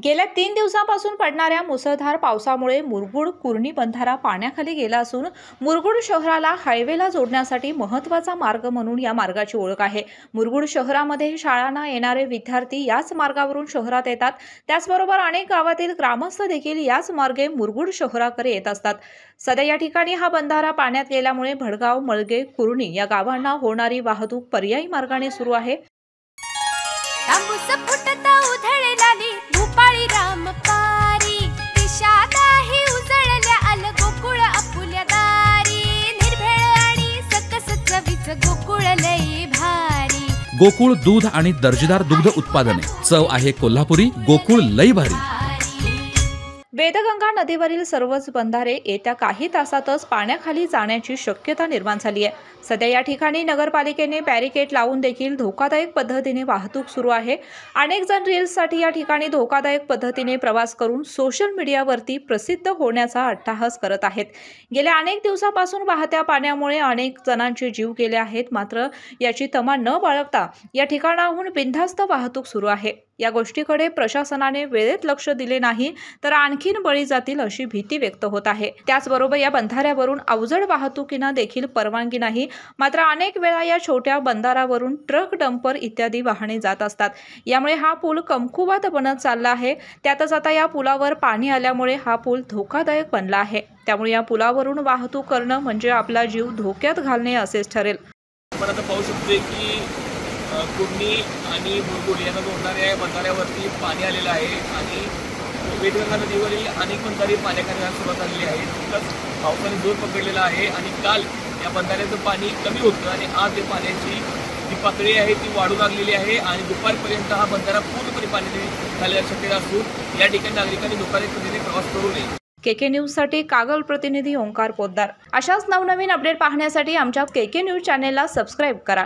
गेल्या 3 दिवसांपासून पडणाऱ्या मुसळधार पावसामुळे मुरगुड कुर्णी बंधारा पाण्याखाली गेला असून मुरगुड शहराला हायवेला जोडण्यासाठी महत्त्वाचा मार्ग म्हणून या मार्गाची ओळख आहे। मुरगुड शहरामध्ये शाळांना येणारे विद्यार्थी याच मार्गावरून शहरात येतात। त्याचबरोबर अनेक गावातील ग्रामस्थ देखील याच मार्गे मुरगुड शहराकडे येत असतात। सध्या या ठिकाणी हा बंधारा पाण्यात गेल्यामुळे भडगाव, मळगे, कुर्णी या गावांना होणारी वाहतूक पर्यायी मार्गाने सुरू आहे। भूपाळी रामपारी दिशादाही उजळल्या आल गोकुळ आपुल्या दारी निर्भेळ आणि सकस चवीच गोकुळ लई भारी। गोकुळ दूध आणि दर्जेदार दुग्ध उत्पादने, चव आहे कोल्हापुरी, गोकुळ लई भारी। वेदगंगा नदीवरील सर्वच बंधारे येत्या काही तासातच पाण्याखाली जाण्याची शक्यता निर्माण झाली आहे। सध्या या ठिकाणी नगरपालिकेने बॅरिकेड लावून देखील धोकादायक पद्धतीने वाहतूक सुरू आहे। अनेक जण रील्ससाठी या ठिकाणी धोकादायक पद्धतीने प्रवास करून सोशल मीडियावरती प्रसिद्ध होण्याचा अट्टहास करत आहेत। गेल्या अनेक दिवसापासून वाहत्या पाण्यामुळे अनेक जणांचे जीव गेले आहेत, मात्र याची तमा न बाळगता या ठिकाणाहून बिनधास्त वाहतूक सुरू आहे। या गोष्टीकडे प्रशासनाने वेळेत लक्ष दिले नाही तर आणखीन बळी जातील अशी भीती व्यक्त होत आहे। त्याचबरोबर या बंधाऱ्यावरून अवजड वाहतुकींना देखील परवानगी नाही, मात्र अनेक वेळा या छोट्या बंधारावरून ट्रक, डंपर इत्यादी वाहने जात असतात। यामुळे हा पूल कमकुवत बनत चालला आहे। त्यातच आता या पुलावर पाणी आल्यामुळे हा पूल धोकादायक बनला आहे। त्यामुळे या पुलावरून वाहतूक करणं म्हणजे आपला जीव धोक्यात घालणे असेच ठरेल। आपण आता पाहू शकतो की कुर्णी आणि मुरगुड यांना जोडणाऱ्या या बंधाऱ्यावरती पाणी आलेलं आहे आणि वेदगंगा नदीवरील अनेक बंधारे पाण्याखाली जाण्यास सुरुवात झालेली आहे। नुकताच पावसाने जोर पकडलेला आहे आणि काल या बंधाऱ्याचं पाणी कमी होतं आणि आज या पाण्याची जी पातळी आहे ती वाढू लागलेली आहे आणि दुपारपर्यंत हा बंधारा पूर्णपणे पाण्याने झाल्याची शक्यता असून या ठिकाणी नागरिकांनी धोकादायक पद्धतीने प्रवास करू नये। केके न्यूजसाठी कागल प्रतिनिधी ओंकार पोद्दार। अशाच नवनवीन अपडेट पाहण्यासाठी आमच्या केके न्यूज चॅनेलला सबस्क्राईब करा।